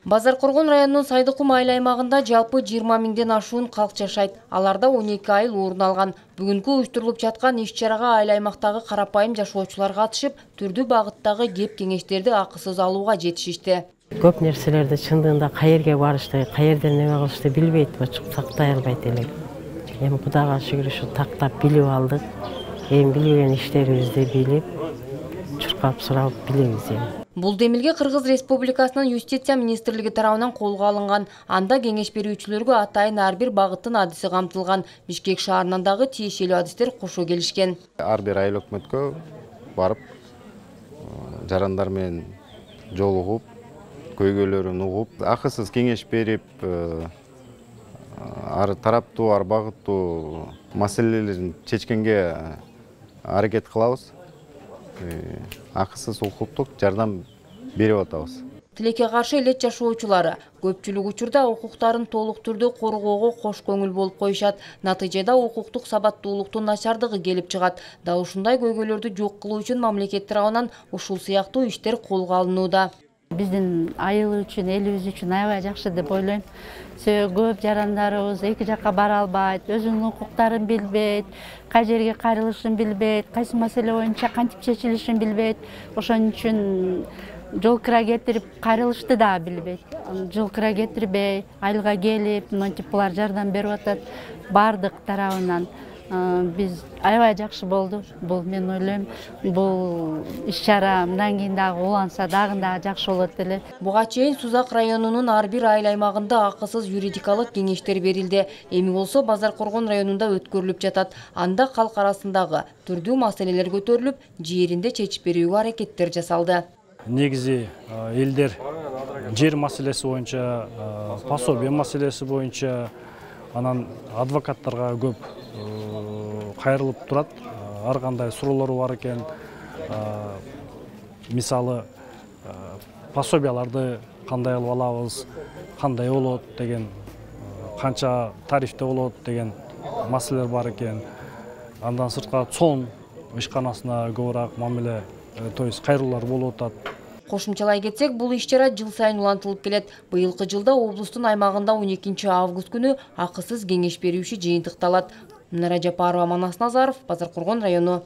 Базаркоргон районунун Сайдыкум айыл аймагында жалпы 20 миңден ашуун калк жашайт. Аларда 12 айыл орун алган. Бүгүнкү уюштурулуп жаткан иш-чарага айыл аймактагы карапайым жашоочулар катышып, түрдүү багыттагы кеп кеңештерди акысыз алууга жетишишти. Көп нерселерди чындыгында каерге барышты, каерден неме кылышты билбейт, сактай албайт элек. Эми Кудайга шүгүр ушу тактап билип алдык. Эми билбеген иштерибизди билип, чуркап сурап билебиз эми. Бул демилге Кыргыз Республикасынын Юстиция министрлиги тарабынан колго алынган. Анда кеңеш берүүчүлөргө атайын ар бир багыттын адиси камтылган. Бишкек шаарынан дагы тиешелүү адистер кошо келишкен. Ар бир айыл өкмөткө барып, жарандар менен жолугуп, көйгөйлөрүн угуп, акысыз кеңеш берип, ар тараптуу, ар багыттуу маселелерин чечкенге аракет кылабыз. Акысыз укуктук жардам берип атабыз. Тилекке каршы элет жашоочулары көпчүлүк учурда укуктарын толук түрдө коргоого кош көңүл болуп коюшат. Натыйжада укуктук сабаттуулуктун начардыгы келип чыгат. Да ушундай көйгөйлөрдү жок кылуу үчүн мамлекет тарабынан ушул сыяктуу иштер колго алынууда. Биздин айыл үчүн, элибиз үчүн аябай жакшы деп ойлойм. Себеби көп жарандарыбыз эки жакка бара албайт, өзүнүн укуктарын билбейт, кай жерге кайрылышын билбейт, кайсы маселе боюнча кантип чечилишин билбейт. Ошон үчүн жол кыра кетирип кайрылышты да билбейт. Жол кыра кетирбей, айылга келип, монтип булар жардам берип атат бардык тарабынан. Биз аябай жакшы болду. Бул мен ойлойм, бул иш-чара мындан кийин дагы уланса дагы жакшы болот эле. Буга чейин Сузак районунун ар бир айыл аймагында акысыз юридикалык кеңештер берилди. Эми болсо Базаркоргон районунда өткөрүлүп жатат. Анда калк арасындагы түрдүү маселелер көтөрүлүп, жеринде чечип берүүгө аракеттер жасалды. Негизи элдер жер маселеси боюнча, пособие маселеси боюнча, анан адвокаттарга көп кайрылып турат. Ар кандай суроолору бар экен. Мисалы, пособияларды кандай алып алабыз, кандай болот деген, канча тарифте болот деген маселелер бар экен. Андан сырткары цон ишканасына көбүрөөк мамиле, то есть кайрылуулар болуп атат. Кошумчалай кетсек, бул иш-чара жыл сайын улантылып келет. Быйылкы жылда облустун аймагында 12 август күнү акысыз кеңеш берүүчү жыйынтыкталат. Мунара Жапарова, Манас Назаров, Базаркоргон району.